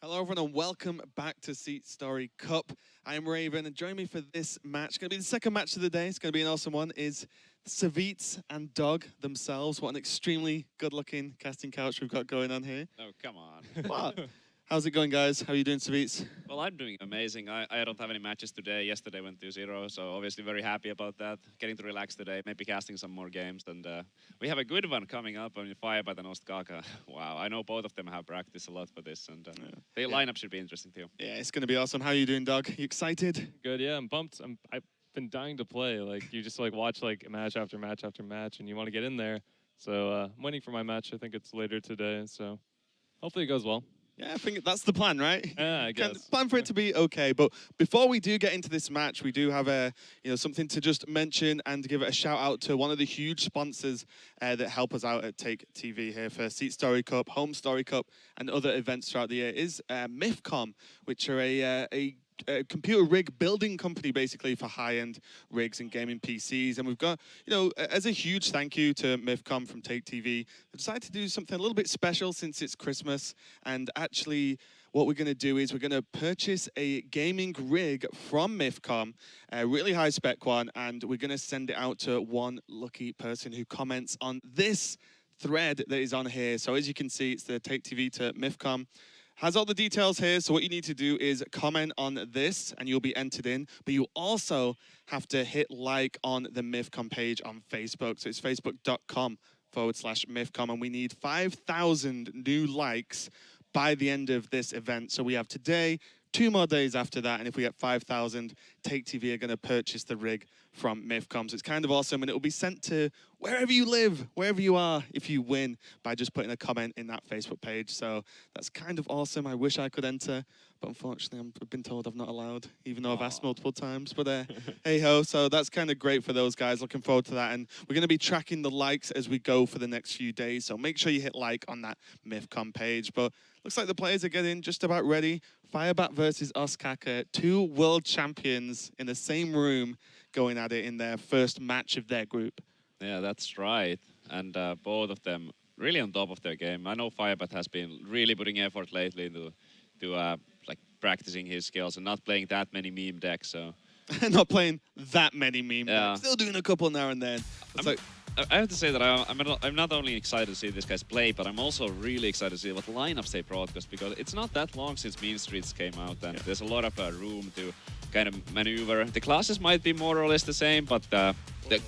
Hello everyone and welcome back to SeatStory Cup. I am Raven and joining me for this match, it's going to be the second match of the day, it's going to be an awesome one, is Savits and Dog themselves. What an extremely good-looking casting couch we've got going on here. Oh, come on. What? How's it going, guys? How are you doing, Savits? Well, I'm doing amazing. I don't have any matches today. Yesterday went 2-0, so obviously very happy about that. Getting to relax today, maybe casting some more games. And we have a good one coming up. I mean, Firebat and Ostkaka. Wow, I know both of them have practiced a lot for this. And the lineup should be interesting, too. Yeah, it's going to be awesome. How are you doing, Dog? You excited? Good, yeah, I'm pumped. I've been dying to play. Like, you just watch match after match after match, and you want to get in there. So I'm waiting for my match. I think it's later today, so hopefully it goes well. Yeah, I think that's the plan, right? Yeah, I guess. Plan for it to be okay. But before we do get into this match, we do have something to just mention and give it a shout out to one of the huge sponsors that help us out at Take TV here for SeatStory Cup, Home Story Cup, and other events throughout the year. Is MIFCOM, which are a computer rig building company basically for high-end rigs and gaming PCs. And we've got, as a huge thank you to MIFCOM from Take TV, they decided to do something a little bit special since it's Christmas. And actually, what we're going to do is we're going to purchase a gaming rig from MIFCOM, a really high-spec one, and we're going to send it out to one lucky person who comments on this thread that is on here. So as you can see, it's the Take TV to MIFCOM. Has all the details here, so what you need to do is comment on this and you'll be entered in, but you also have to hit like on the MIFCOM page on Facebook. So it's facebook.com/MIFCOM, and we need 5,000 new likes by the end of this event. So we have today, 2 more days after that, and if we get 5,000, Take TV are going to purchase the rig from MIFCOM. So it's kind of awesome, and it will be sent to wherever you live, wherever you are, if you win, by just putting a comment in that Facebook page. So that's kind of awesome. I wish I could enter, but unfortunately I've been told I'm not allowed, even though I've asked multiple times. But hey-ho, so that's kind of great for those guys. Looking forward to that, and we're going to be tracking the likes as we go for the next few days. So make sure you hit like on that MIFCOM page. But looks like the players are getting just about ready. Firebat versus Ostkaka, 2 world champions in the same room going at it in their first match of their group. Yeah, that's right. And both of them really on top of their game. I know Firebat has been really putting effort lately to practicing his skills and not playing that many meme decks. So not playing that many meme decks. Still doing a couple now and then. I have to say that I'm not only excited to see these guys play, but I'm also really excited to see what lineups they broadcast, because it's not that long since Mean Streets came out, and there's a lot of room to kind of maneuver. The classes might be more or less the same, but the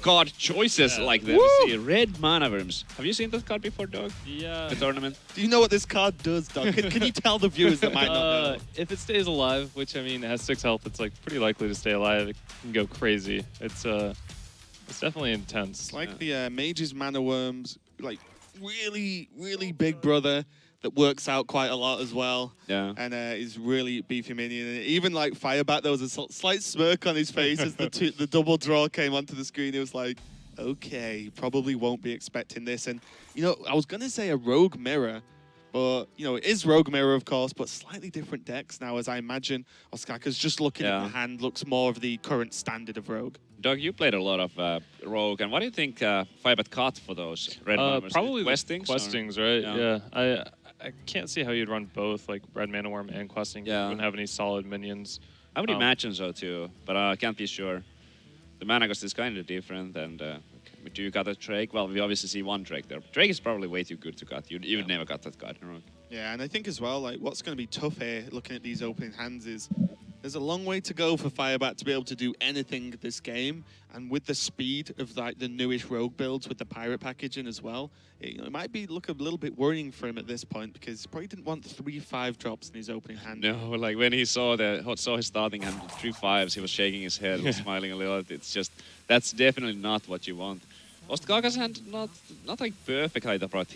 card choices like that. We see red mana worms. Have you seen that card before, Dog? Yeah. The tournament? Do you know what this card does, Dog? Can you tell the viewers that might not know? If it stays alive, which I mean it has 6 health, it's pretty likely to stay alive. It can go crazy. It's definitely intense. It's like the Mage's Mana Worms, like really, really big brother that works out quite a lot as well. Yeah. And is really beefy minion. And even like Firebat, there was a slight smirk on his face as the double draw came onto the screen. It was like, okay, probably won't be expecting this. And, I was going to say a Rogue Mirror, but, it is Rogue Mirror, of course, but slightly different decks now, as I imagine Ostkaka's just looking at the hand, looks more of the current standard of Rogue. Doug, you played a lot of Rogue, and what do you think Firebat got for those red mana? Probably Questings? Questings, right? Yeah. I can't see how you'd run both, like Red Mana Worm and Questing. Yeah. You wouldn't have any solid minions. I would imagine so too, but I can't be sure. The mana cost is kind of different, and do you got a Drake? Well, we obviously see one Drake there. Drake is probably way too good to cut. You would never got that card in Rogue. Yeah, and I think as well, like, what's going to be tough here, looking at these opening hands, is there's a long way to go for Firebat to be able to do anything this game, and with the speed of like the newish Rogue builds with the Pirate packaging as well, it might look a little bit worrying for him at this point, because he probably didn't want 3 5 drops in his opening hand. No, like when he saw his starting hand with 3 5s, he was shaking his head, was smiling a little. It's just, that's definitely not what you want. Ostkaka's hand not like perfect either, but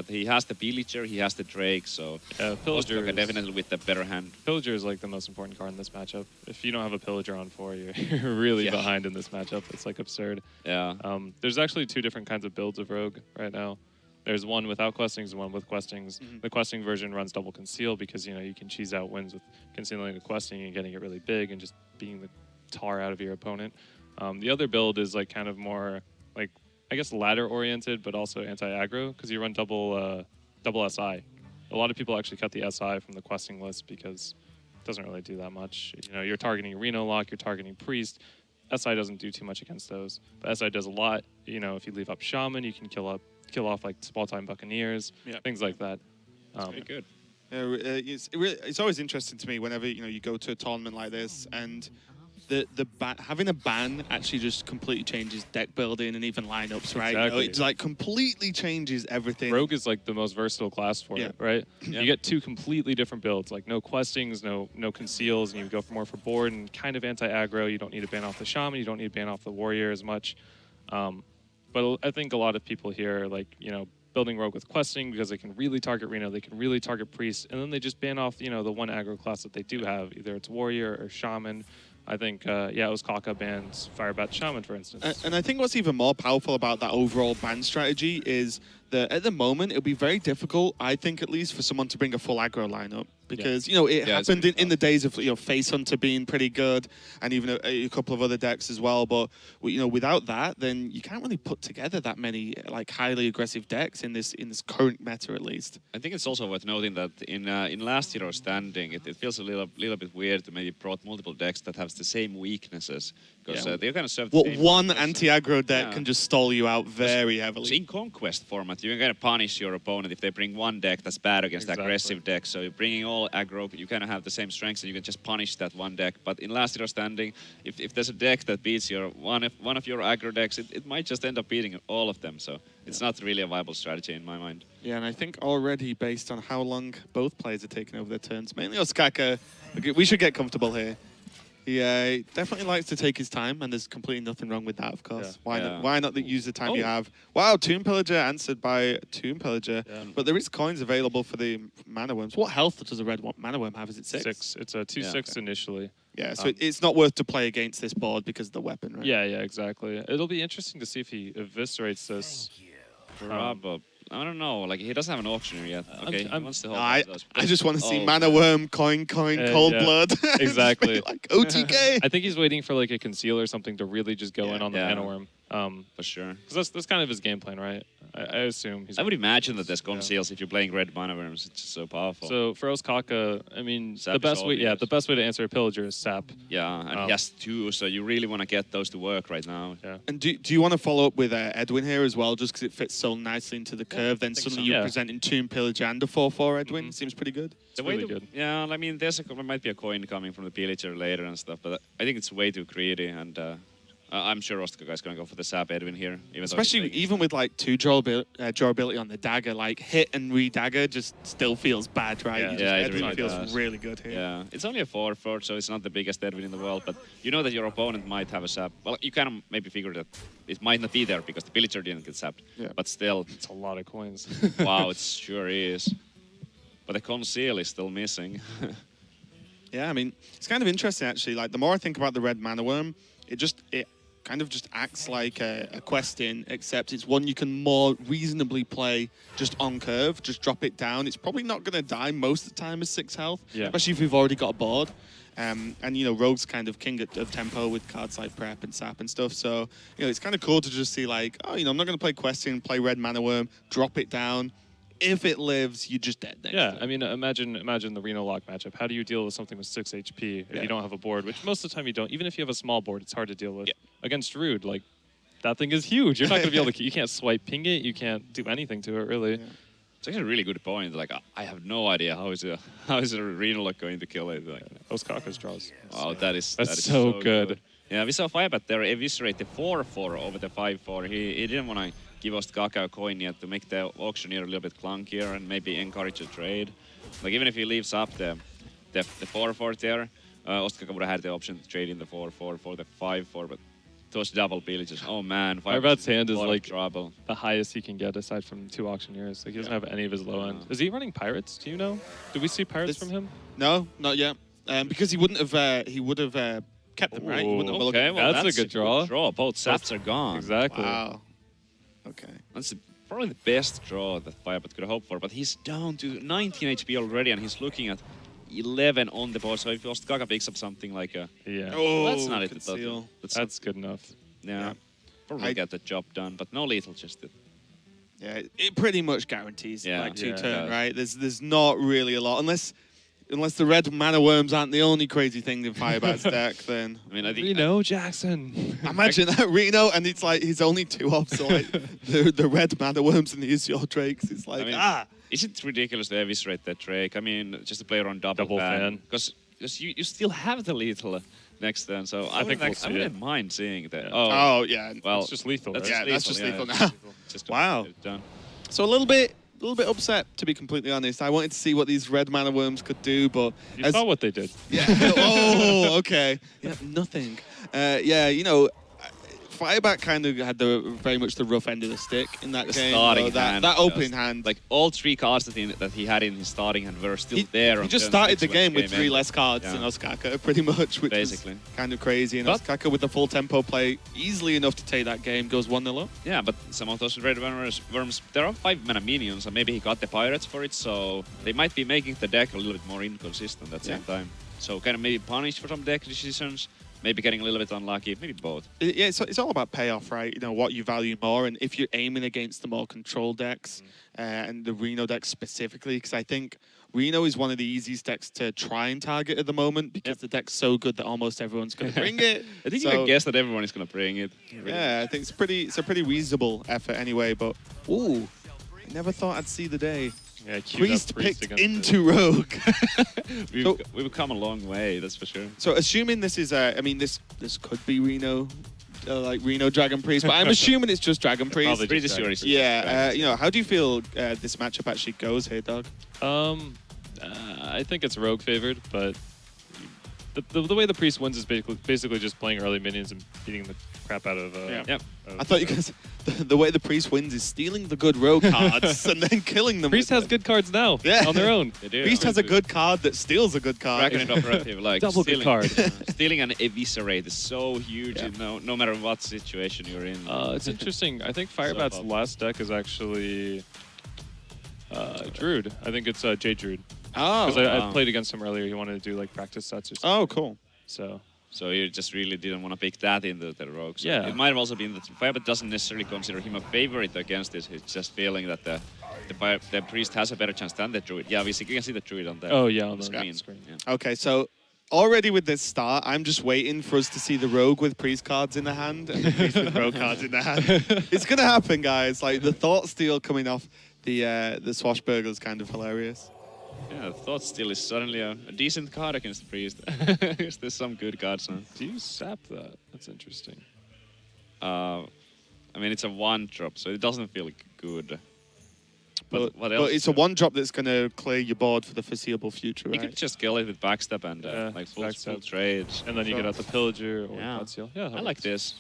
he has the Pillager, he has the Drake, so Pillager Ostkaka definitely with the better hand. Pillager is like the most important card in this matchup. If you don't have a Pillager on 4, you're really behind in this matchup. It's like absurd. Yeah. There's actually 2 different kinds of builds of Rogue right now. There's one without Questings and one with Questings. The Questing version runs double conceal because you can cheese out wins with concealing a Questing and getting it really big and just beating the tar out of your opponent. The other build is like kind of more like, I guess, ladder oriented, but also anti-aggro, because you run double SI A lot of people actually cut the SI from the questing list because it doesn't really do that much. You know, you're targeting Reno Lock, you're targeting Priest. SI doesn't do too much against those, but SI does a lot. You know, if you leave up Shaman, you can kill off like small-time Buccaneers, things like that. Pretty good. It's always interesting to me whenever you go to a tournament like this, and having a ban actually just completely changes deck building and even lineups, right? Exactly. It's like completely changes everything. Rogue is like the most versatile class for it, right? Yeah. You get two completely different builds, like no questings, no conceals, and you go for more for board and kind of anti-aggro. You don't need to ban off the Shaman, you don't need to ban off the Warrior as much. But I think a lot of people here, like, building Rogue with questing because they can really target Reno, they can really target Priest, and then they just ban off, the one aggro class that they do have. Either it's Warrior or Shaman. I think, Ostkaka bans Firebat Shaman, for instance. And I think what's even more powerful about that overall ban strategy is that at the moment, it'll be very difficult, I think at least, for someone to bring a full aggro lineup. Because, it happened in the days of, Face Hunter being pretty good and even a couple of other decks as well. But, without that, then you can't really put together that many, like, highly aggressive decks in this current meta, at least. I think it's also worth noting that in last Hero Standing, it feels a little bit weird to maybe brought multiple decks that have the same weaknesses. Because they kind of serve the same one purpose. anti-aggro deck can just stall you out very heavily. So in Conquest format, you can kind of punish your opponent if they bring one deck that's bad against aggressive decks. So you're bringing all aggro, you kind of have the same strengths, and you can just punish that one deck. But in Last Hero Standing, if there's a deck that beats one of your aggro decks, it might just end up beating all of them. So it's not really a viable strategy in my mind. Yeah, and I think already based on how long both players are taking over their turns, mainly Ostkaka, we should get comfortable here. He definitely likes to take his time, and there's completely nothing wrong with that, of course. Yeah. Why not use the time you have? Wow, Tomb Pillager answered by Tomb Pillager. Yeah. But there is coins available for the Mana Worms. What health does a red Mana Worm have? Is it 6? 6. It's a 2/6 initially. Yeah, so it's not worth to play against this board because of the weapon, right? Yeah, exactly. It'll be interesting to see if he eviscerates this. Probably. I don't know. Like, he doesn't have an auctioneer yet. Okay, he wants to hold I those. just want to see Mana Worm, coin, cold blood. Exactly. Like OTK. I think he's waiting for like a conceal or something to really just go in on the Mana Worm. For sure. Because that's kind of his game plan, right? I assume he's. I would imagine that there's conceals if you're playing red mana worms. It's just so powerful. So for Ostkaka, I mean, Sap the best way, obvious. the best way to answer a pillager is sap. Yeah, and he has 2, so you really want to get those to work right now. Yeah. And do you want to follow up with Edwin here as well, just because it fits so nicely into the curve? Then suddenly you're presenting Tomb Pillager and a 4/4 Edwin. Seems pretty good. It's really good. Yeah, I mean, there might be a coin coming from the pillager later and stuff, but I think it's way too greedy, and I'm sure Ostkaka is going to go for the sap Edwin here. Especially even with like 2 durability on the dagger, like hit and re-dagger just still feels bad, right? Yeah, it Edwin really feels does. really good here. Yeah, it's only a 4/4, so it's not the biggest Edwin in the world, but you know that your opponent might have a sap. Well, you kind of maybe figure that it might not be there because the pillager didn't get sapped. Yeah. But still, It's a lot of coins. wow, it sure is. But the conceal is still missing. Yeah, I mean, it's kind of interesting actually. Like the more I think about the red mana worm, it kind of just acts like a quest in, except it's one you can more reasonably play just on curve, just drop it down. It's probably not going to die most of the time as 6 health, especially if we've already got a board. And, Rogue's kind of king of tempo with cards like Prep and Sap and stuff. So, it's kind of cool to just see like, oh, I'm not going to play questing, play red mana worm, drop it down. If it lives, you're just dead next Yeah, I mean, imagine the Reno Lock matchup. How do you deal with something with 6 HP if you don't have a board? Which most of the time you don't. Even if you have a small board, it's hard to deal with. Yeah. Against Rude, like, that thing is huge. You're not going to be able to... You can't swipe ping it. You can't do anything to it, really. Yeah. It's actually a really good point. Like, I have no idea how is a Reno Lock going to kill it. Like, Ostkaka's draws. Wow, that is so good. Yeah, we saw Firebat there eviscerate the 4/4 over the 5/4. He didn't want to give Ostkaka a coin yet to make the auctioneer a little bit clunkier and maybe encourage a trade. Like, even if he leaves up the 4/4 there, Ostkaka would have had the option to trade in the 4/4 for the 5/4, but those double pillages, oh man. Firebat's hand is like trouble. The highest he can get aside from 2 auctioneers. Like, he doesn't have any of his low end. Is he running Pirates? Do you know? Did we see Pirates from him? No, not yet. Because he wouldn't have, kept them, right? He wouldn't have okay, well, that's a good draw. Both saps are gone. Exactly. Wow. Okay. That's probably the best draw that Firebat could hope for, but he's down to 19 HP already, and he's looking at 11 on the board, so if Ostkaka picks up something like a... Yeah. Oh, that's not it. Conceal. That's good enough. Yeah. Probably get the job done, but no lethal just did. Yeah, it pretty much guarantees Yeah. like 2 Yeah. turn, Yeah. right? There's not really a lot unless the red mana worms aren't the only crazy thing in Firebat's deck. Then I mean, I think Reno Jackson. imagine that Reno, and it's like he's only 2 off, so like the red mana worms and the Azure Drakes. It's like is it ridiculous to eviscerate that Drake? I mean, just to play around double fan. Because you still have the lethal next turn, so I think think we'll I see wouldn't mind seeing that. Yeah. oh yeah. well, It's just lethal, That's right? Yeah, that's just lethal yeah. now. Just Wow. get it done. So a little bit upset, to be completely honest. I wanted to see what these red mana worms could do, but You saw what they did. yeah. Oh, okay. Yeah, nothing. Yeah, you know, Firebat kind of had very much the rough end of the stick in that game. Starting though. hand, that opening just, hand. like all 3 cards that he had in his starting hand were still there. He on just turn started 6 the when game with 3 ended. less cards Yeah. than Ostkaka, pretty much, which Basically. is kind of crazy. And But- Ostkaka with the full tempo play, easily enough to take that game, goes 1-0 up. Yeah, but some of those red worms, there are 5 mana minions, and maybe he got the pirates for it, so they might be making the deck a little bit more inconsistent at the same time. So kind of maybe punished for some deck decisions, maybe getting a little bit unlucky, maybe both. Yeah, it's all about payoff, right? You know, what you value more. And if you're aiming against the more control decks, and the Reno deck specifically, because I think Reno is one of the easiest decks to try and target at the moment, because the deck's so good that almost everyone's going to bring it. I think you can guess that everyone is going to bring it. Yeah, I think it's a pretty reasonable effort anyway, but ooh, I never thought I'd see the day. Yeah, queued up Priest picked against into Rogue. We've come a long way, that's for sure. So assuming this is, I mean, this could be Reno, like Reno Dragon Priest, but I'm assuming it's just Dragon Priest. Probably Pretty just sure Dragon it's Priest. Yeah, you know, how do you feel this matchup actually goes here, Doug? I think it's Rogue favored, but the way the Priest wins is basically just playing early minions and beating the crap out of. Yep. I thought you guys, the way the Priest wins is stealing the good Rogue cards and then killing them. Priest has good cards now. Yeah. On their own. They do. Priest has a good card that steals a good card. Bracket operative, like Double good card. stealing an eviscerate is so huge, no matter what situation you're in. It's interesting. I think Firebat's So last deck is actually Druid. I think it's J Druid. Oh, Because I wow. played against him earlier. He wanted to do like practice sets or something. oh, cool. So you just really didn't want to pick that in the rogue. So Yeah. it might have also been that Firebat doesn't necessarily consider him a favorite against this. It's just feeling that the priest has a better chance than the druid. Yeah, you can see the druid on the Oh, yeah, on the screen. screen. Yeah. Okay, so already with this start, I'm just waiting for us to see the Rogue with Priest cards in the hand and the Priest with Rogue cards in the hand. It's gonna happen, guys. Like the Thought Steal coming off the Swashbuckler is kind of hilarious. Yeah, Thought Steal is suddenly a decent card against the priest. There's some good cards now. Do you sap that? That's interesting. I mean, it's a 1-drop, so it doesn't feel good. But, what else? but it's a 1-drop that's gonna clear your board for the foreseeable future, You right? could just kill it with backstab and like full backstab. trade. And then you get out the Pillager or Yeah. God Seal. Yeah, that I like works. this.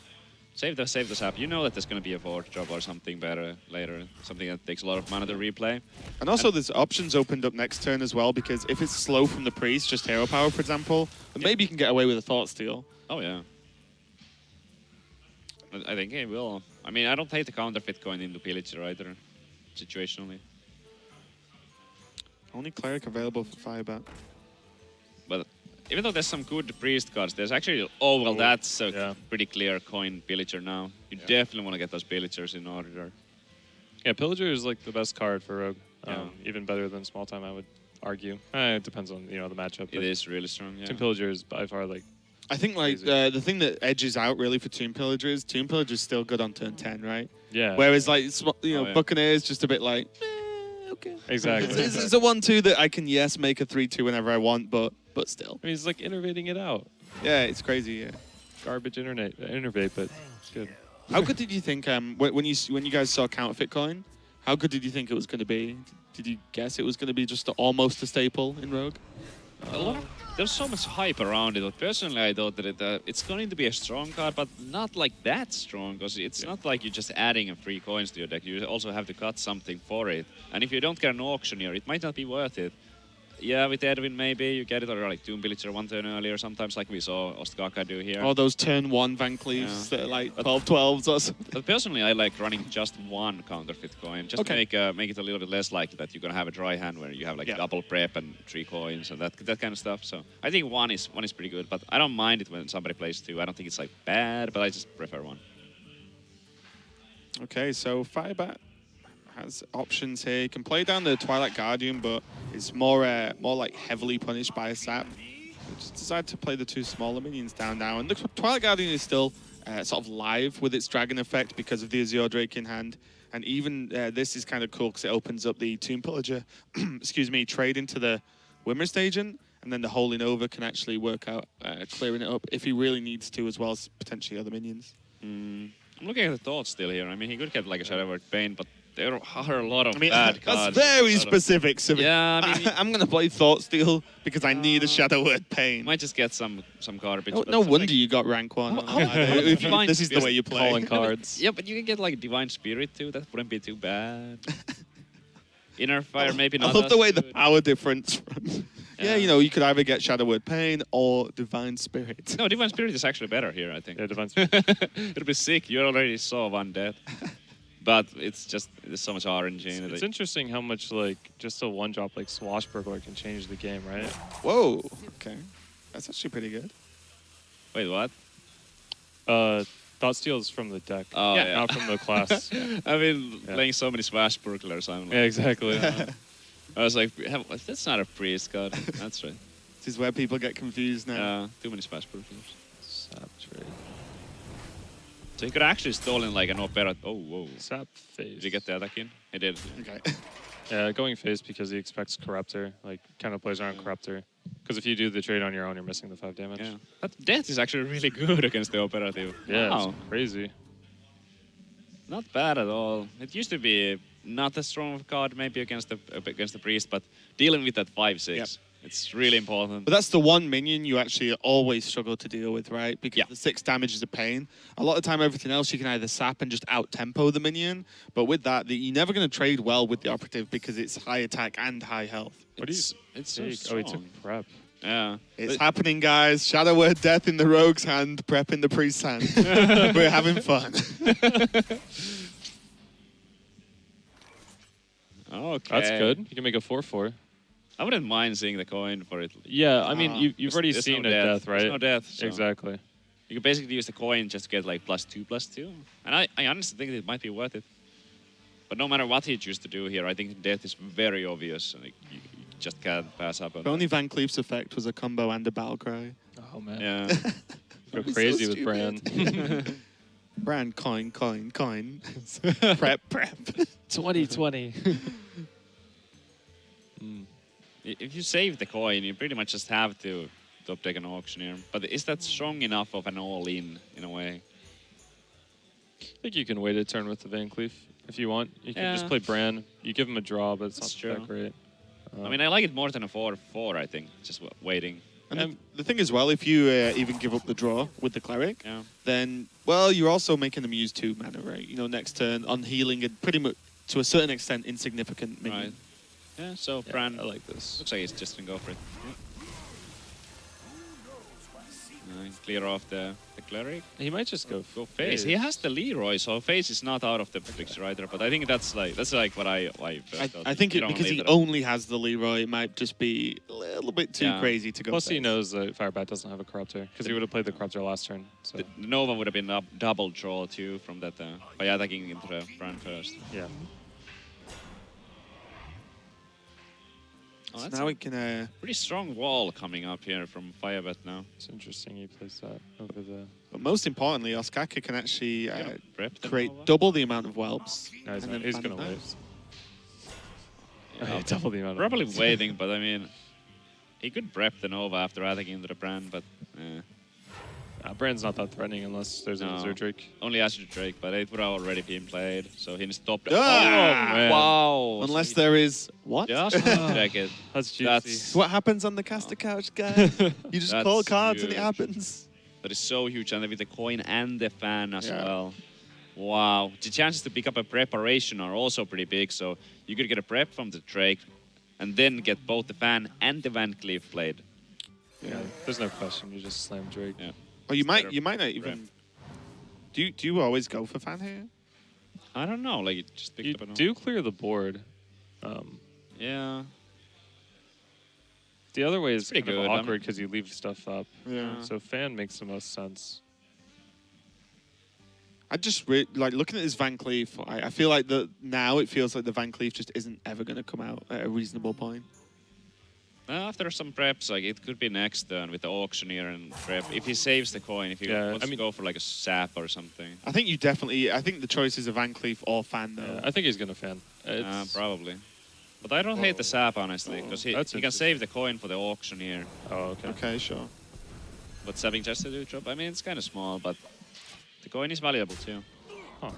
Save the sap. You know that there's going to be a 4th drop or something better later. Something that takes a lot of mana to replay. And also, there's options opened up next turn as well, because if it's slow from the Priest, just Hero Power, for example, then maybe you can get away with a Thought Steal. Oh, yeah. I think he will. I mean, I don't hate the counterfeit going into Pillager either, situationally. Only Cleric available for Firebat. But even though there's some good priest cards, there's actually... Oh, well, that's a pretty clear coin Pillager now. You definitely want to get those Pillagers in order. Yeah, Pillager is like the best card for Rogue. Yeah. Even better than Small Time, I would argue. It depends on the matchup. It is really strong, yeah. Tomb Pillager is by far like... I think like the thing that edges out really for Tomb Pillager is Tomb Pillager is still good on turn 10, right? Yeah. Whereas like Buccaneers just a bit like okay. Exactly. It's a 1-2 that I can make a 3-2 whenever I want, but still. I mean, he's like innovating it out. Yeah, it's crazy. Yeah. Garbage innovate, but it's good. How good did you think when you guys saw Counterfeit Coin? How good did you think it was going to be? Did you guess it was going to be just almost a staple in Rogue? There's so much hype around it. But personally, I thought that it's going to be a strong card, but not like that strong, because it's not like you're just adding a free coins to your deck. You also have to cut something for it. And if you don't get an auctioneer, it might not be worth it. Yeah, with Edwin, maybe you get it, or like Tomb Pillager 1 turn earlier, sometimes like we saw Ostkaka do here. Or those turn 1 Van Cleaves that are like 12/12s or something. But personally, I like running just one counterfeit coin, just to make it a little bit less likely that you're gonna have a dry hand where you have like double prep and 3 coins and that kind of stuff. So I think one is pretty good, but I don't mind it when somebody plays 2. I don't think it's like bad, but I just prefer 1. Okay, so Firebat has options here. He can play down the Twilight Guardian, but it's more like heavily punished by a sap. So just decided to play the 2 smaller minions down now. And the Twilight Guardian is still sort of live with its dragon effect because of the Azure Drake in hand. And even this is kind of cool because it opens up the Tomb Pillager, excuse me, trade into the Wimmer's Agent. And then the Holy Nova can actually work out clearing it up if he really needs to, as well as potentially other minions. I'm looking at the thoughts still here. I mean, he could get like a Shadow Word Bane, but there are a lot of bad cards. That's very specific. So yeah, I mean, I'm going to play Thought Steal because I need a Shadow Word Pain. Might just get some garbage. No wonder you got rank 1. This is the way you play. Calling cards. Yeah, but you can get like Divine Spirit too. That wouldn't be too bad. Inner Fire, maybe not. I love the way the good. power difference. Yeah, you know, you could either get Shadow Word Pain or Divine Spirit. No, Divine Spirit is actually better here, I think. Yeah, Divine Spirit. It'll be sick. You already saw one dead. But it's just, there's so much RNG in it. It's interesting how much, like, just a one-drop like Swashbuckler can change the game, right? Whoa. Okay. That's actually pretty good. Wait, what? Thought Steal is from the deck. Oh, yeah. Not from the class. Yeah. I've been playing so many Swashbucklers. I'm like, Yeah, exactly. I was like, that's not a priest card. That's right. This is where people get confused now. Too many Swashbucklers. Sap trade. So he could actually stolen like an Opera. Oh, whoa. Sap phase. Did you get the attack in? He did. Okay. Yeah, going phase because he expects Corruptor. Like, kind of plays around Corruptor. Because if you do the trade on your own, you're missing the 5 damage. Yeah. That death is actually really good against the Operative. Yeah, Wow. it's crazy. Not bad at all. It used to be not as strong of a card maybe against the priest, but dealing with that 5/6, Yep. it's really important. But that's the one minion you actually always struggle to deal with, right? Because the 6 damage is a pain. A lot of time, everything else you can either sap and just out-tempo the minion. But with that, you're never going to trade well with the Operative because it's high attack and high health. It's so Take? strong. Oh, he took prep. Yeah. It's happening, guys. Shadow Word Death in the Rogue's hand, prep in the Priest's hand. We're having fun. Okay. That's good. You can make a 4/4. I wouldn't mind seeing the coin for it. Yeah, I mean, you've already There's seen no a death, right? There's no death. So Exactly. You can basically use the coin just to get like +2/+2. And I honestly think it might be worth it. But no matter what he chooses to do here, I think death is very obvious. Like, you just can't pass up on If only Van Cleef's effect was a combo and a battle cry. Oh, man. Yeah. Go That'd be crazy so with Bran. Bran, coin. Prep. 2020. If you save the coin, you pretty much just have to top deck an auctioneer. But is that strong enough of an all-in a way? I think you can wait a turn with the Van Cleef if you want. You can just play Bran. You give him a draw, but it's That's not true. that great. I mean, I like it more than a 4/4, I think. Just waiting. And the thing is, well, if you even give up the draw with the Cleric, Yeah. then, well, you're also making them use 2 mana, right? You know, next turn on healing and pretty much, to a certain extent, insignificant minion. Right. Yeah, so Yeah, Bran I like this. looks like he's just gonna go for it. Clear off the cleric. He might just go Face. He has the Leroy, so Face is not out of the picture either. But I think that's like what I first I think You it, don't because leave he it. only has the Leroy, it might just be a little bit too Yeah. crazy to go. Plus, he face. knows that Firebat doesn't have a Corruptor, because he would have played the Corruptor last turn. So, The Nova would have been a double draw too from that by attacking into the Bran first. yeah. Oh, So that's now a we can. pretty strong wall coming up here from Firebat now. It's interesting he plays that over the... But most importantly, Ostkaka can actually Prep the create Nova. double the amount of whelps. No, he's and not. then He's ban going to it wait. Yeah, Double the amount of Probably whelps. waiting, but I mean, he could prep the Nova after attacking into the Bran, but Bran's not that threatening unless there's an No. Azure Drake. only Azure Drake. But it would have already been played, so he stopped. Ah! man. Wow! Unless So there is what? he just check it. That's juicy. That's What happens on the caster couch, guys? You just That's call cards and it huge. happens. That is so huge, and with the coin and the fan as Yeah. well. Wow. The chances to pick up a preparation are also pretty big, so you could get a prep from the Drake, and then get both the fan and the Van Cleef played. Yeah, there's no question. You just slam Drake. Yeah. Or you better might not even. Do you always go for fan here? I don't know, like, you just picked You up an do clear the board. Yeah. The other way is pretty kind of good. awkward because you leave stuff up. Yeah. So fan makes the most sense. I just like looking at this Van Cleef. I feel like now it feels like the Van Cleef just isn't ever going to come out at a reasonable point. After some preps, like it could be next turn with the auctioneer and prep. If he saves the coin, if he wants to go for like a sap or something. I think you definitely. I think the choice is a Van Cleef or Fan though. Yeah, I think he's gonna fan. Probably. But I don't hate the sap honestly, because he can save the coin for the auctioneer. Oh, okay. Okay, sure. But saving just to do job, I mean, it's kind of small, but the coin is valuable too. Huh.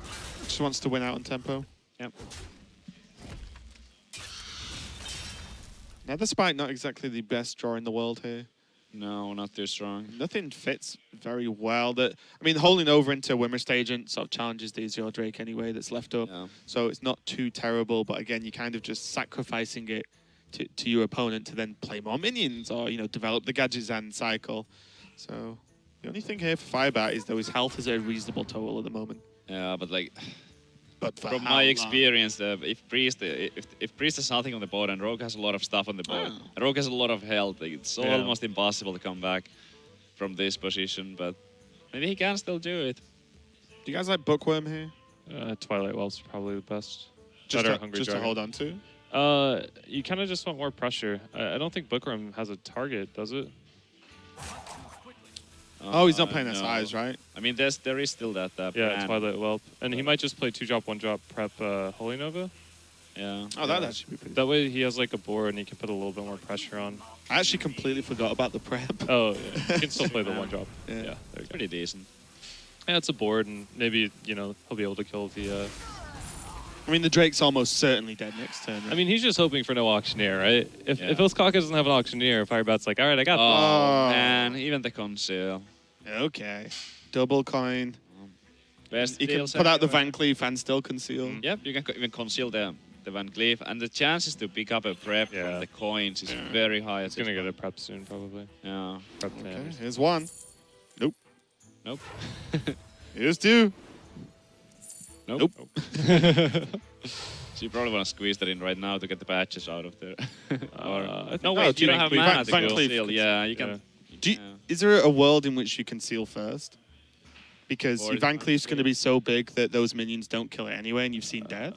Just wants to win out on tempo. Yep. Now, despite not exactly the best draw in the world here. No, not too strong. Nothing fits very well. I mean, holding over into Wimmerst Agent sort of challenges the Azure Drake anyway that's left up. Yeah. So it's not too terrible, but again, you're kind of just sacrificing it to your opponent to then play more minions or, you know, develop the gadgets and cycle. So the only thing here for Firebat is, though, his health is a reasonable total at the moment. Yeah, but like... But from my experience, if Priest has nothing on the board and Rogue has a lot of stuff on the board, and Rogue has a lot of health, like, it's almost impossible to come back from this position, but maybe he can still do it. Do you guys like Bookworm here? Twilight Well's probably the best. Just to hold on to? You kind of just want more pressure. I don't think Bookworm has a target, does it? Oh, he's not playing that size, right? I mean, there is still that. Yeah, Twilight Whelp. And he might just play 2-drop, 1-drop prep Holy Nova. Yeah. Oh, that should be pretty That way he has like a board and he can put a little bit more pressure on. I actually completely forgot about the prep. Oh, yeah. He can still play the 1-drop. Yeah, it's pretty decent. Yeah, it's a board and maybe, you know, he'll be able to kill the... I mean, the Drake's almost certainly dead next turn. Right? I mean, he's just hoping for no auctioneer, right? If Ostkaka doesn't have an auctioneer, Firebat's like, all right, I got this. Oh, man, even the conceal. Okay. Double coin. Best you can put out the Van Cleef and still conceal. Yep, you can even conceal the Van Cleef. And the chances to pick up a prep from the coins is very high. He's going to get a prep soon, probably. Yeah. Prep okay, here's one. Nope. Nope. Here's two. Nope. So you probably want to squeeze that in right now to get the patches out of there. No, wait, you don't have mana to conceal. Yeah, you can... Is there a world in which you conceal first? Because Van Cleef's going to be so big that those minions don't kill it anyway, and you've seen death.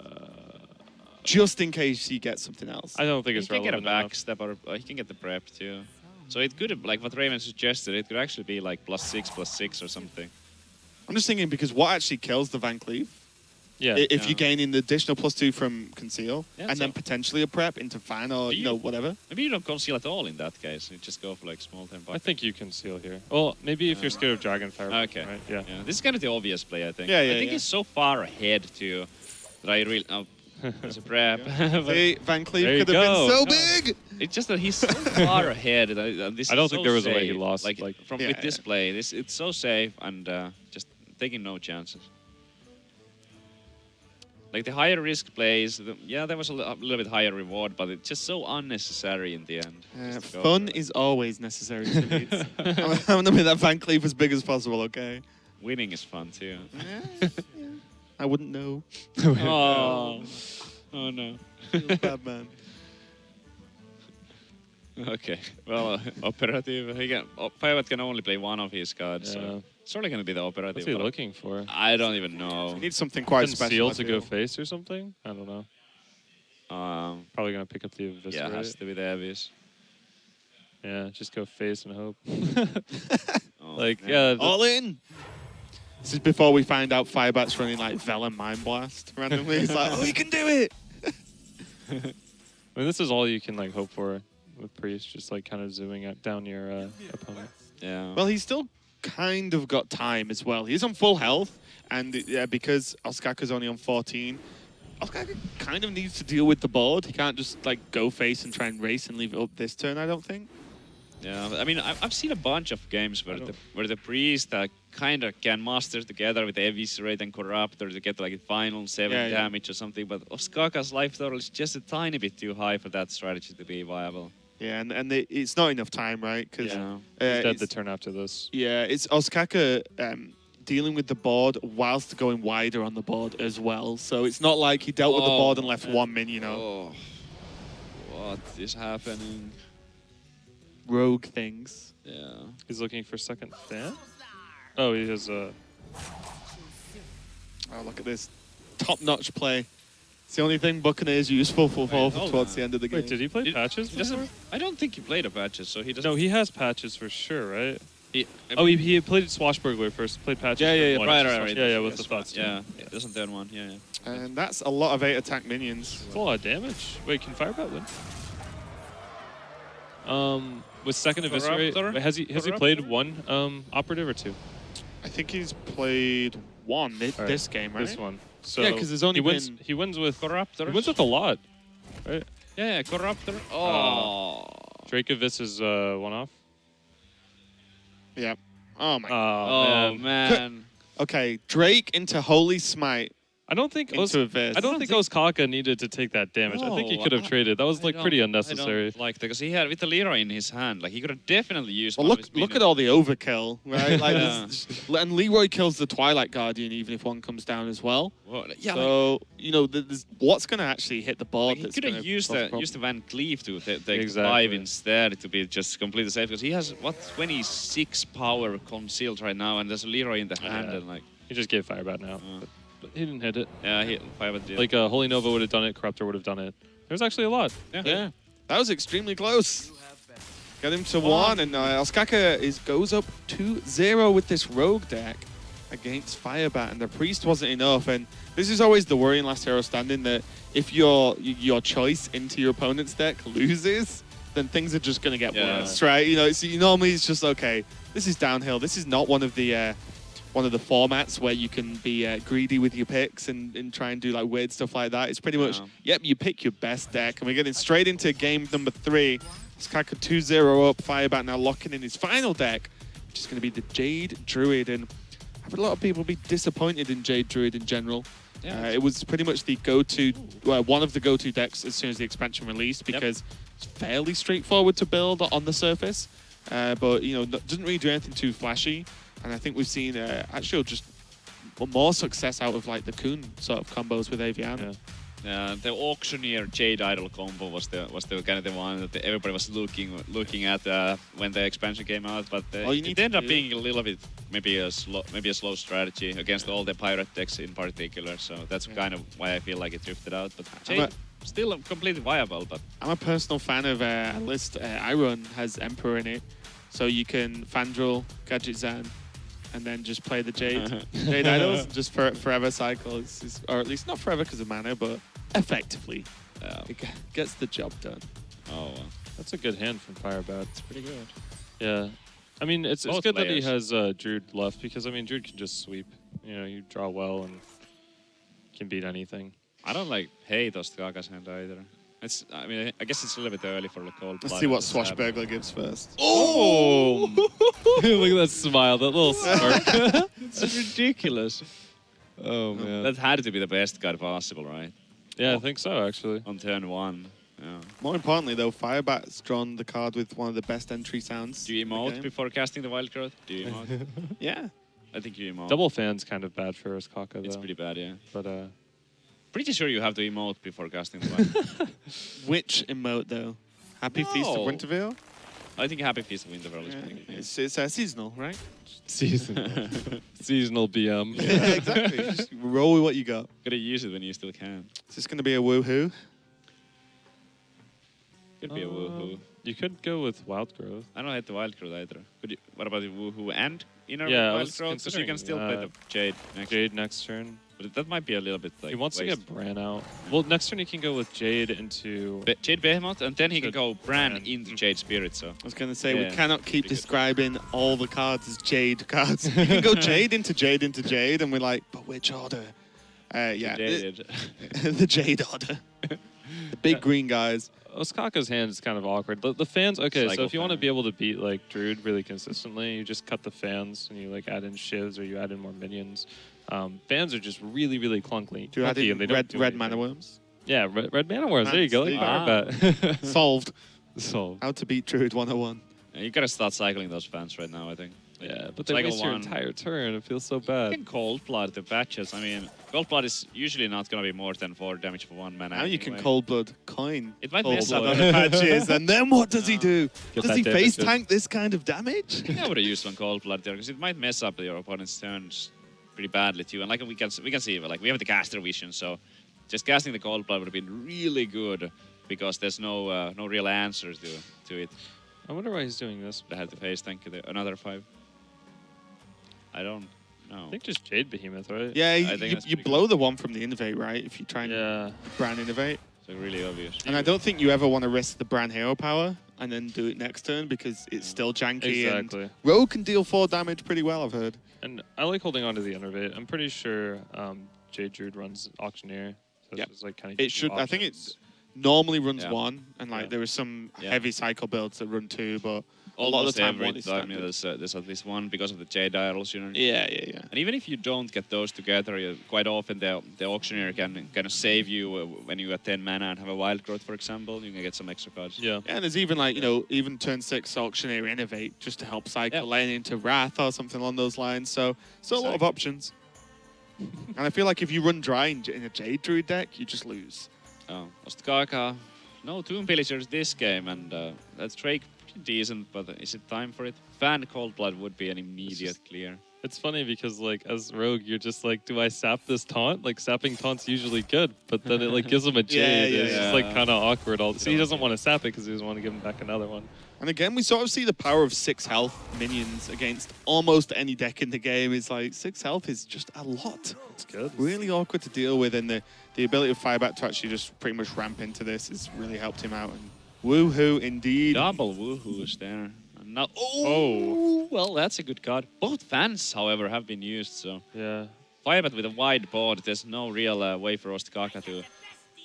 Just in case you get something else. I don't think it's relevant. He can get a backstep, or he can get the prep too. So it could have, like what Raven suggested, it could actually be like +6/+6 or something. I'm just thinking, because what actually kills the Van Cleef? Yeah. If you gain an additional +2 from conceal, and then potentially a prep into fan or whatever. Maybe you don't conceal at all in that case. You just go for like small tempo. I think you conceal here. Well, maybe if you're scared of Dragonfire. Okay. Right? Yeah. This is kind of the obvious play, I think. Yeah, I think he's so far ahead too that I really. There's a prep. See, Van Cleef could have been so big. It's just that he's so far ahead. This I don't is think so there was safe. a way he lost. Like with this play, it's so safe and just taking no chances. Like the higher risk plays, there was a little bit higher reward, but it's just so unnecessary in the end. Fun is always necessary to me. I'm going to make that Van Cleef as big as possible, okay? Winning is fun too. I wouldn't know. Oh no. Feels bad, man. Okay, well, operative. Firebat can only play one of his cards, so it's probably going to be the operative. What's he looking for? I don't even know. He needs something quite special. To go face or something? I don't know. Probably going to pick up the Eviscerate. Yeah, it has to be the Evis. Yeah, just go face and hope. Man. All in! This is before we find out Firebat's running like Velen Mind Blast randomly. He's like, oh, you can do it! I mean, this is all you can like hope for with Priest, just like kind of zooming down your opponent. Yeah. Well, he's still kind of got time as well. He's on full health, and because Ostkaka's only on 14, Ostkaka kind of needs to deal with the board. He can't just like go face and try and race and leave it up this turn, I don't think. Yeah, I mean, I've seen a bunch of games where the Priest kind of can master together with Eviscerate and Corruptor to get like a final 7 damage or something, but Ostkaka's life total is just a tiny bit too high for that strategy to be viable. Yeah, and it's not enough time, right? Because he's dead the turn after this. Yeah, it's Ostkaka dealing with the board whilst going wider on the board as well. So it's not like he dealt with the board and left one minion out. Oh, what is happening? Rogue things. Yeah. He's looking for second fan? Oh, he has a... Oh, look at this top-notch play. It's the only thing Buccaneers useful for hold towards on. the end of the game. Wait, did he play patches? He doesn't. before? I don't think he played a patches, so he doesn't. No, he has patches for sure, right? He, Oh, he played Swashbuckler first. Played patches. yeah, for one, right. Yeah, with the Yes, thoughts. Yeah, it doesn't turn one. Yeah. And that's a lot of 8 attack minions. It's a lot of damage. Wait, can Firebat win? With second eviscerate, Corruptor? has he played one operative or 2? I think he's played one All right, this game, right? This one. So Yeah, 'cause there's only he wins. been- He wins with Corruptors? He wins with a lot, right? Yeah, Corruptor. Oh. Dracovis is 1 off. Yeah. Oh my. Oh, man. Okay, Drake into Holy Smite I don't think into Abyss. I don't think Ostkaka needed to take that damage. I think he No, could have traded. That was I like don't- pretty I unnecessary. don't like that because he had with the Leroy in his hand. Like he could have definitely used. Well, one of his look at minions. all the overkill, right? Like, Yeah. and Leroy kills the Twilight Guardian even if one comes down as well. Well, yeah, So you know, there's what's going to actually hit the board. he that's could have gonna used cause a the problem. Van Cleef to take the Exactly. 5 instead to be just completely safe because he has what 26 power concealed right now and there's a Leroy in the hand Yeah. and like He just gave Firebat now, but he didn't hit it. yeah he Firebat did. Like Holy Nova would have done it. Corruptor would have done it. There's actually a lot. Yeah, that was extremely close. Got him to 1, and Ostkaka goes up 2-0 with this rogue deck against Firebat, and the priest wasn't enough. And this is always the worry in Last Hero Standing, that if your choice into your opponent's deck loses, then things are just going to get Yeah. worse, right? You know, normally it's just okay. This is downhill. This is not one of the formats where you can be greedy with your picks and try and do like weird stuff like that. It's pretty much, No. yep, you pick your best deck. And we're getting straight into game number 3. Ostkaka 2-0 up, Firebat now locking in his final deck, which is going to be the Jade Druid. And I've had a lot of people be disappointed in Jade Druid in general. Yeah. It was pretty much the go-to, one of the go-to decks as soon as the expansion released, because it's fairly straightforward to build on the surface. But, you know, doesn't really do anything too flashy. And I think we've seen actually just more success out of like the Kun sort of combos with Aviana. Yeah. The Auctioneer Jade Idol combo was the kind of the one that everybody was looking at when the expansion came out, but All you it need ended to up do- being a little bit maybe a slow strategy against all the pirate decks in particular. So that's kind of why I feel like it drifted out. But Jade still completely viable. But I'm a personal fan of a list I run has Emperor in it, so you can Fandral, Gadget Zan, and then just play the Jade Idols just forever cycle. Or at least not forever because of mana, but effectively it gets the job done. oh, That's a good hand from Firebat. it's pretty good. Yeah. I mean, it's Both good that he players. has Druid left because, I mean, Druid can just sweep. You know, you draw well and can beat anything. I don't hate Ostkaka's hand either. I mean, I guess it's a little bit early for the cold. Let's see what Swashbuckler gives first. Oh! Look at that smile, that little smirk. It's ridiculous. Oh, man. That had to be the best card possible, right? Yeah, I think so, actually. On turn 1. Yeah. More importantly, though, Firebat's drawn the card with one of the best entry sounds. Do you in the emote game. before casting the Wild Growth? Do you emote? Yeah. I think you emote. Double fan's kind of bad for Ostkaka, though. It's pretty bad, yeah. But, Pretty sure you have to emote before casting the Wild. Which emote, though? Happy Feast of No. Winterville? I think Happy Feast of Winterfell is Yeah. pretty good. It's seasonal, right? seasonal BM. Yeah, exactly. Just roll with what you got. Gotta use it when you still can. Is this going to be a woohoo? Could be a woohoo. You could go with Wild Growth. I don't hate the Wild Growth either. What about the woohoo and inner Yeah, I Wild was Growth? Because you can still play the considering, Jade next. Jade next turn. But that might be a little bit like He wants to waste. get Bran out. Well, next turn he can go with Jade into... Jade Behemoth, and then he can Should- go Bran Bran. into Jade Spirit, so... I was going to say, Yeah. we cannot keep Pretty good. describing all the cards as Jade cards. You can go Jade into Jade into Jade, and we're like, but which order? Yeah, Jaded. the Jade order. The big green guys. Ostkaka's hand is kind of awkward. The fans, okay, so Cycle if you want to fan. be able to beat like Druid really consistently, you just cut the fans and you like add in shivs or you add in more minions. Fans are just really, really clunky. Do you add clunky in and they don't red, do red anything. mana worms? Yeah, red mana worms. There you go. There Like you go. Firebat. Solved. Solved. How to beat Druid 101. Yeah, you gotta start cycling those fans right now, I think. Yeah, but they Cycle waste your one. entire turn. It feels so You bad. can Cold Blood the patches. I mean, Cold Blood is usually not gonna be more than 4 damage for 1 mana. Now you can anyway. Cold Blood coin. It might Cold mess Blood up. on the patches, and then what does he do? Get Does that he damage face in. tank this kind of damage? I think I would have used one Cold Blood there because it might mess up your opponent's turns pretty badly too. And like we can see, like we have the caster vision, so just casting the Cold Blood would have been really good because there's no real answers to it. I wonder why he's doing this. They had to face, thank you, another 5. I don't know. I think just Jade Behemoth, right? Yeah, I think you that's pretty blow the one from the Innovate, right? If you try and Bran Innovate. It's like really obvious. And I don't think you ever want to risk the Bran Hero Power and then do it next turn because it's still janky. Exactly. And Rogue can deal 4 damage pretty well, I've heard. And I like holding on to the Innervate. I'm pretty sure Jade Druid runs Auctioneer. So Yep. it's just like kind of It should. I think it normally runs Yeah. 1, and like Yeah. there are some Yeah. heavy cycle builds that run 2, but a lot of Almost the time every 1 is time standard. there's at least one because of the Jade Idols, you know. Yeah. And even if you don't get those together, quite often the auctioneer can kind of save you when you at 10 mana and have a wild growth, for example. You can get some extra cards. Yeah. Yeah, and there's even like, even turn 6 Auctioneer Innovate just to help cycle Yep. lane into Wrath or something along those lines. So a lot of Exactly. options. And I feel like if you run Dry in a Jade Druid deck, you just lose. Oh, Ostkaka, no Tomb Pillagers this game, and that's Drake pretty decent, but is it time for it? Fan Cold Blood would be an immediate clear. It's funny because like as Rogue, you're just like, do I sap this taunt? Like sapping taunt's usually good, but then it like gives him a Jade. yeah, it's just yeah. like kind of awkward. So he doesn't Yeah. want to sap it because he doesn't want to give him back another one. And again, we sort of see the power of 6 health minions against almost any deck in the game. Is like 6 health is just a lot. It's good. Really awkward to deal with, and the ability of Firebat to actually just pretty much ramp into this has really helped him out. And woohoo indeed. Double woohoos there. And now, Oh. well, that's a good card. Both fans, however, have been used, so. Yeah. Firebat with a wide board, there's no real way for Ostkaka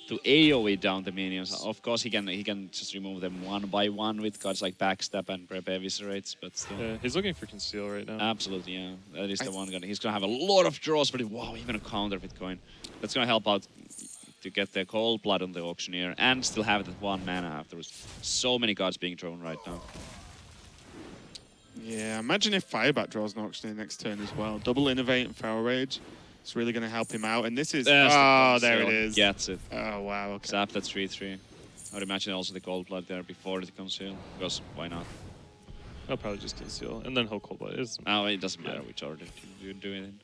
to AoE down the minions. Of course, he can just remove them one by one with cards like Backstab and Prep Eviscerates, but still. Yeah. He's looking for conceal right now. Absolutely, yeah. That is the one gun. He's gonna have a lot of draws, but wow, even a counter with coin. That's gonna help out to get the Cold Blood on the Auctioneer and still have that 1 mana afterwards. So many cards being drawn right now. Yeah, imagine if Firebat draws an Auctioneer next turn as well. Double Innovate and Feral Rage. It's really going to help him out. And this is... There's the oh, there it conceal. is. Gets it. Oh, wow. Okay. Zap that 3/3. I would imagine also the Cold Blood there before the conceal, because why not? He'll probably just conceal, and then he'll Cold Blood. Oh, it doesn't matter Yeah. which order you do it in.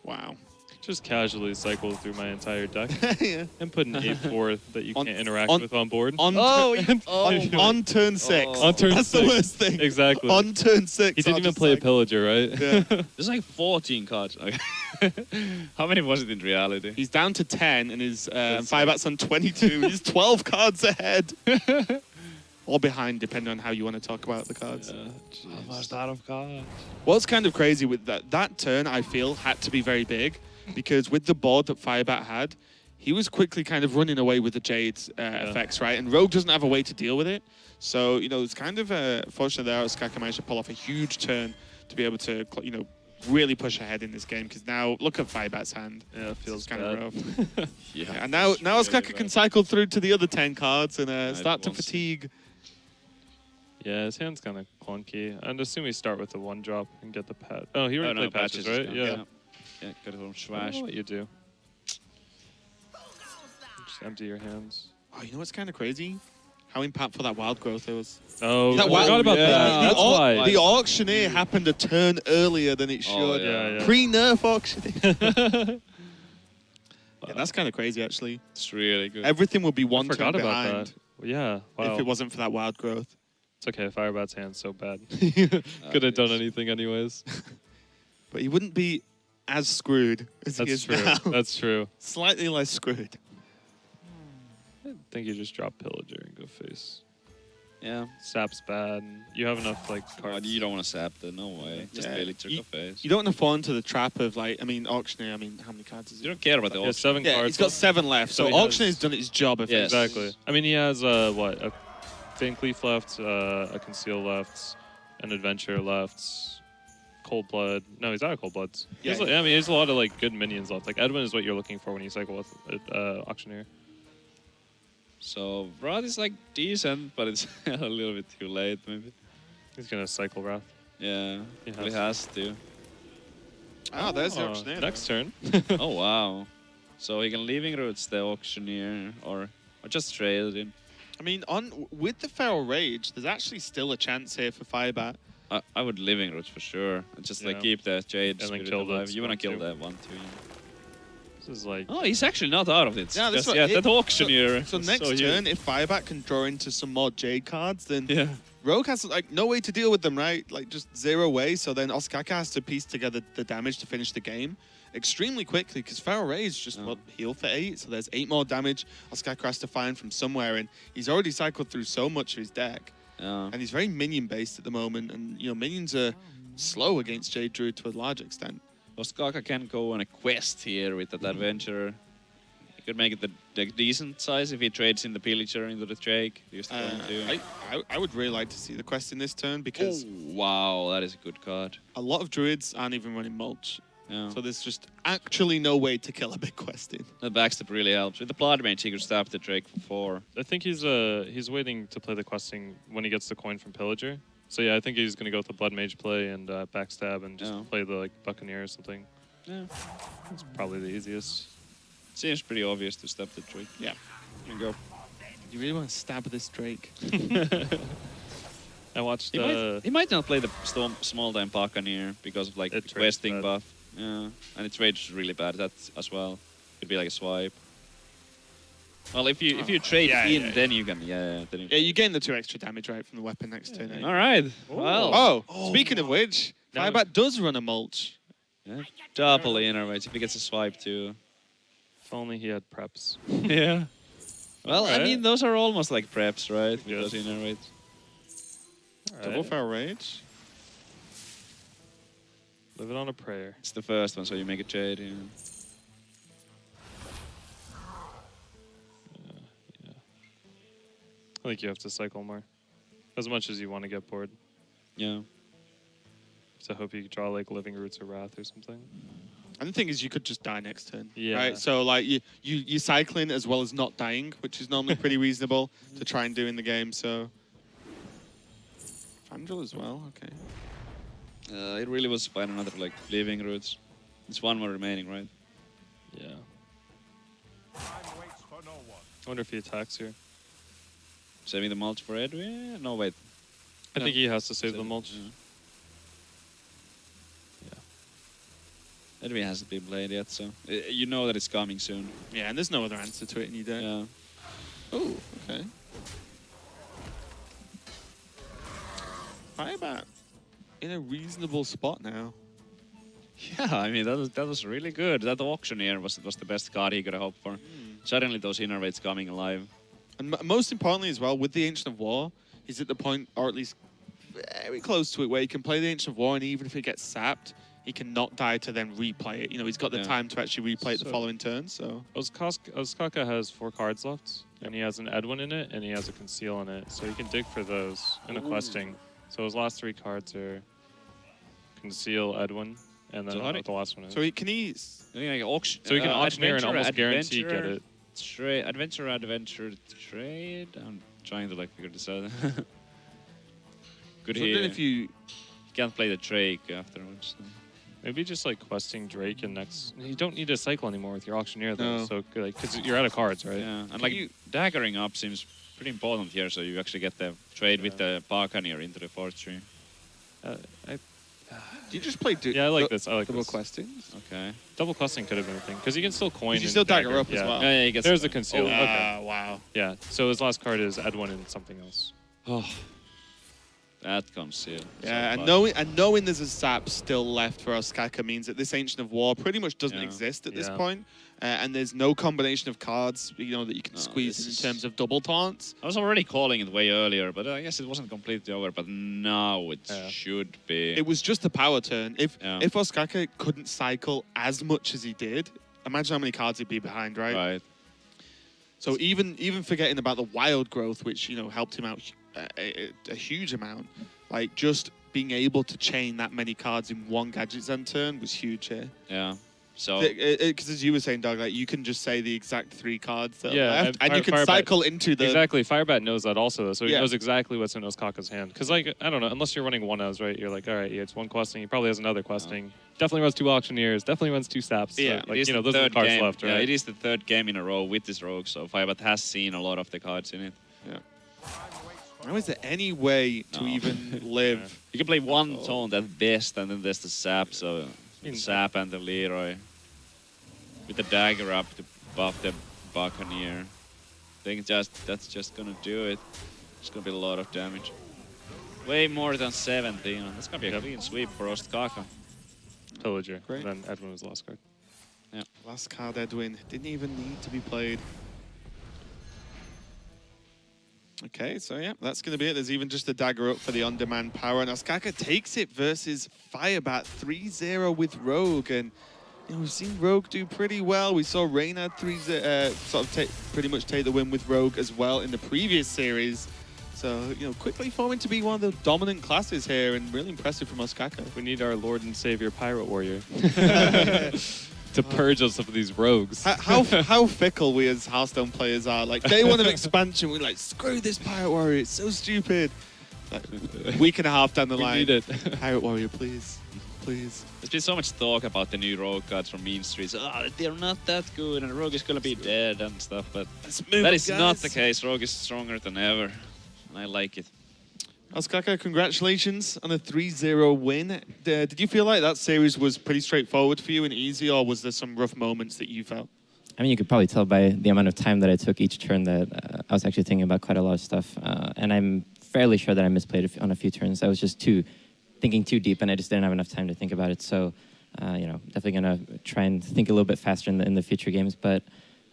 Wow. Just casually cycle through my entire deck Yeah. and put an 8/4 that you On- can't interact on- with on board. On, on turn 6. Oh. On turn That's the 6. worst thing. Exactly. On turn 6. He didn't I'll even just play a like- Pillager, right? Yeah. There's like 14 cards. Okay. How many was it in reality? He's down to 10 and his That's Firebat's on 22. He's 12 cards ahead. Or behind, depending on how you want to talk about the cards. Almost out of cards. What's kind of crazy with that turn, I feel, had to be very big because with the board that Firebat had, he was quickly kind of running away with the Jade effects, right? And Rogue doesn't have a way to deal with it. So, it's kind of fortunate there Ostkaka managed to pull off a huge turn to be able to, really push ahead in this game because now look at Firebat's hand. Yeah, it feels kind bad. of rough. Yeah. And now Ostkaka can cycle through to the other 10 cards and start to wants to. fatigue. Yeah, his hand's kind of clunky. I'd assume we start with the 1-drop and get the pet. Oh, he already played patches, is right? gone. Yeah. Yeah, got it from I don't Schwash. know what you do. Just empty your hands. Oh, you know what's kind of crazy? How impactful that wild growth was. Oh, That I wild- forgot about yeah. that. That's why. The auctioneer happened a turn earlier than it should. Oh, yeah. Pre-nerf auctioneer. Yeah, that's kind of crazy, actually. It's really good. Everything would be I one turn forgot about behind that. Yeah, wow. if it wasn't for that wild growth. It's okay, Firebat's hand's so bad. Could have done anything anyways. But he wouldn't be as screwed as he That's is true. now. That's true. Slightly less screwed. I think you just drop Pillager and go face. Yeah. Sap's bad. And you have enough like Oh, cards. you don't want to sap that. No way. Just Yeah. barely took a face. You don't want to fall into the trap of, auctioneer. how many cards is You it? don't care about the Yeah, auction. 7 Yeah, cards. he's got 7 left. So So he has- auctioneer's done its job. Yes. Exactly. I mean, he has a Fan Cleef left, a Conceal left, an Adventure left, Cold Blood. No, he's out of Cold Bloods. Yeah. He has a lot of good minions left. Like Edwin is what you're looking for when you cycle with Auctioneer. So Rod is decent, but it's a little bit too late, maybe. He's gonna cycle Wrath. Yeah, He he has to. Oh, there's the auctioneer. Next turn. Oh wow! So he can Leaving Roots the auctioneer, or just trade it in. I mean, with the Feral Rage, there's actually still a chance here for Firebat. I would Living Roots for sure. And just like Yeah. keep the Jade then Spirit kill the alive. You wanna one, kill too. that one too. Yeah. This is like... Oh, he's actually not out of it. Yeah, that's Just- what- that it- auctioneer. So was next huge. turn, if Firebat can draw into some more Jade cards, then Yeah. Rogue has like no way to deal with them, right? Like just 0 way. So then Ostkaka has to piece together the damage to finish the game extremely quickly because Feral Rage just heal for 8. So there's 8 more damage Ostkaka has to find from somewhere, and he's already cycled through so much of his deck, Yeah. and he's very minion based at the moment. And you know minions are slow against Jade Druid to a large extent. Ostkaka can go on a quest here with that adventure. He could make it the decent size if he trades in the Pillager into the Drake. He used to go into. I would really like to see the quest in this turn because Wow, that is a good card. a lot of druids aren't even running mulch. Yeah. So there's just actually no way to kill a big quest in. The backstep really helps. With the Blood Mage, he could stab the Drake for 4. I think he's waiting to play the questing when he gets the coin from Pillager. So yeah, I think he's going to go with the Blood Mage play and backstab and just play the like Buccaneer or something. Yeah. That's probably the easiest. Seems pretty obvious to stab the Drake. Yeah. And go. You really want to stab this Drake? I watched. He might not play the small time Buccaneer because of like It trades questing bad. buff. Yeah. And its rage is really bad. That as well. It'd be like a swipe. Well, if you trade then you can then you Yeah, you gain the 2 extra damage right from the weapon next turn. Eh? All right. Well. Oh, speaking of which, No. Firebat does run a mulch. Yeah. Double innervates if he gets a swipe too. If only he had preps. Yeah. Well, I Alright. mean, those are almost like preps, right? With Yes. those innervates. Double Feral Rage. Live it on a prayer. It's the first one, so you make a Jade. Yeah. I think you have to cycle more. As much as you want to get bored. Yeah. So I hope you draw like Living Roots or Wrath or something. And the thing is, you could just die next turn. Yeah. Right. So like you cycling as well as not dying, which is normally pretty reasonable to try and do in the game. So. Fandral as well. Okay. It really was find another like Living Roots. There's one more remaining, right? Yeah. I wonder if he attacks here. Saving the mulch for Edwin? No, wait. I No. think he has to save the mulch. Yeah. Edwin hasn't been played yet, so you know that it's coming soon. Yeah, and there's no other answer to it in your deck. Yeah. Oh, okay. Firebat in a reasonable spot now. Yeah, I mean that was really good. That auctioneer was the best card he could have hoped for. Suddenly those innervates coming alive. And most importantly as well, with the Ancient of War, he's at the point, or at least very close to it, where he can play the Ancient of War, and even if it gets sapped, he can not die to then replay it. You know, he's got the Yeah. time to actually replay it the So- following turn, so... Ostkaka has 4 cards left, and he has an Edwin in it, and he has a Conceal in it, so he can dig for those in a questing. So his last 3 cards are Conceal, Edwin, and then So I how don't know do- what the last one is. So can he... Yeah, like auction. So he can auctioneer and almost guarantee get it. Adventure, trade. I'm trying to like figure this out. Good So here. then if you... He can't play the Drake afterwards. So. Maybe just like questing Drake and next. You don't need to cycle anymore with your auctioneer though, No. so like because you're out of cards, right? Yeah, and like daggering up seems pretty important here, so you actually get the trade with the Buccaneer into the fortree. Do you just play... Yeah, I like this. I like double this. questings? Okay. Double questing could have been a thing because you can still coin. You and still dagger up as yeah. well. Yeah, he gets There's the conceal. Oh, okay. wow. Yeah. So his last card is Edwin and something else. Oh, that comes here. Yeah, So and knowing there's a sap still left for Ostkaka means that this Ancient of War pretty much doesn't Yeah. exist at this Yeah. point. And there's no combination of cards, you know, that you can No, squeeze this in is- terms of double taunts. I was already calling it way earlier, but I guess it wasn't completely over. But now it Yeah. should be. It was just a power turn. If Yeah. Ostkaka couldn't cycle as much as he did, imagine how many cards he'd be behind, right? right. So even forgetting about the wild growth, which, you know, helped him out a huge amount, like just being able to chain that many cards in one Gadget's end turn was huge here. Yeah. So Because as you were saying, Doug, like you can just say the exact 3 cards that Yeah, are left, and and you can Firebat- cycle into the... Exactly. Firebat knows that also, though, so he Yeah. knows exactly what's in Ostkaka's hand. Because, like, I don't know, unless you're running 1-Os, right? You're like, all right, yeah, it's 1 questing. He probably has another questing. Definitely runs 2 auctioneers. Definitely runs 2 saps. Yeah, So, it like, is you know, the those are the third cards game. left, right? Yeah, it is the 3rd game in a row with this rogue, so Firebat has seen a lot of the cards in it. Yeah. How is there any way to No. even live? You can play one taunt at best, and then there's the sap, so the sap and the Leroy. With the dagger up to buff the Buccaneer. I think that's just gonna do it. It's gonna be a lot of damage. Way more than 17. That's gonna be a clean sweep for Ostkaka. Pillager. Great. And then Edwin was lost card. Yeah. Last card, Edwin. Didn't even need to be played. Okay, so yeah, that's going to be it. There's even just a dagger up for the on-demand power. And Ostkaka takes it versus Firebat 3-0 with Rogue. And you know, we've seen Rogue do pretty well. We saw Reynard pretty much take the win with Rogue as well in the previous series. So, you know, quickly forming to be one of the dominant classes here and really impressive from Ostkaka. We need our Lord and Savior Pirate Warrior to purge us of these rogues. How fickle we as Hearthstone players are. Like, day one of expansion, we're like, screw this Pirate Warrior, it's so stupid. Like, a week and a half down the line, need it. Pirate Warrior, please, please. There's been so much talk about the new Rogue cards from Mean Streets. They're not that good, and Rogue is gonna be dead and stuff, but that is not the case. Rogue is stronger than ever, and I like it. Ostkaka, congratulations on a 3-0 win. Did you feel like that series was pretty straightforward for you and easy, or was there some rough moments that you felt? I mean, you could probably tell by the amount of time that I took each turn that I was actually thinking about quite a lot of stuff. And I'm fairly sure that I misplayed on a few turns. I was just thinking too deep, and I just didn't have enough time to think about it. So, you know, definitely going to try and think a little bit faster in the future games. But,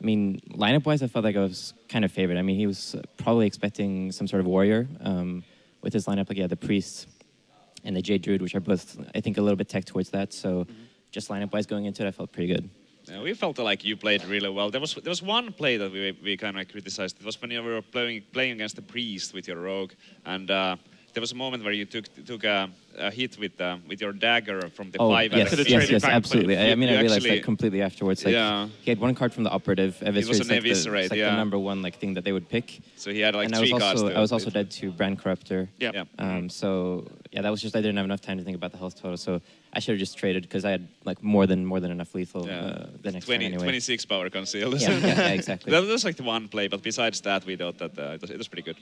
I mean, lineup-wise, I felt like I was kind of favored. I mean, he was probably expecting some sort of warrior. With his lineup, like, yeah, the Priest and the Jade Druid, which are both, I think, a little bit tech towards that. So just lineup-wise going into it, I felt pretty good. Yeah, we felt like you played really well. There was one play that we kind of criticized. It was when you were playing against the Priest with your Rogue, and there was a moment where you took a hit with your dagger from the 5. Yes, absolutely. I mean, I realized that completely afterwards. Like, yeah. He had one card from the operative. It was an Eviscerate, it's like the number one thing that they would pick. So he had like and 3 cards. I was also dead to Brand Corruptor. Yeah. So yeah, that was just I didn't have enough time to think about the health total. So I should have just traded because I had like more than enough lethal the next turn anyway. 26 power concealed. Yeah, exactly. That was like the one play, but besides that, we thought that it was pretty good.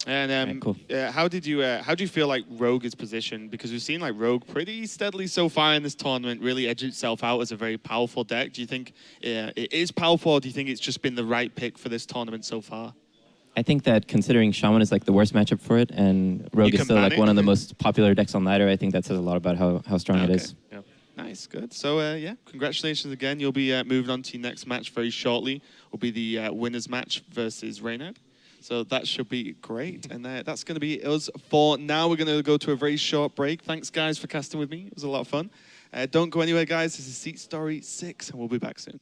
And cool. how do you feel like Rogue is positioned? Because we've seen like Rogue pretty steadily so far in this tournament really edge itself out as a very powerful deck. Do you think it is powerful, or do you think it's just been the right pick for this tournament so far? I think that considering Shaman is like the worst matchup for it, and Rogue is still like one of the most popular decks on ladder, I think that says a lot about how strong it is. Yeah. Nice, good. So yeah, congratulations again. You'll be moving on to your next match very shortly. Will be the winners match versus Reynard. So that should be great. And that's going to be us for now. We're going to go to a very short break. Thanks, guys, for casting with me. It was a lot of fun. Don't go anywhere, guys. This is SeatStory 6, and we'll be back soon.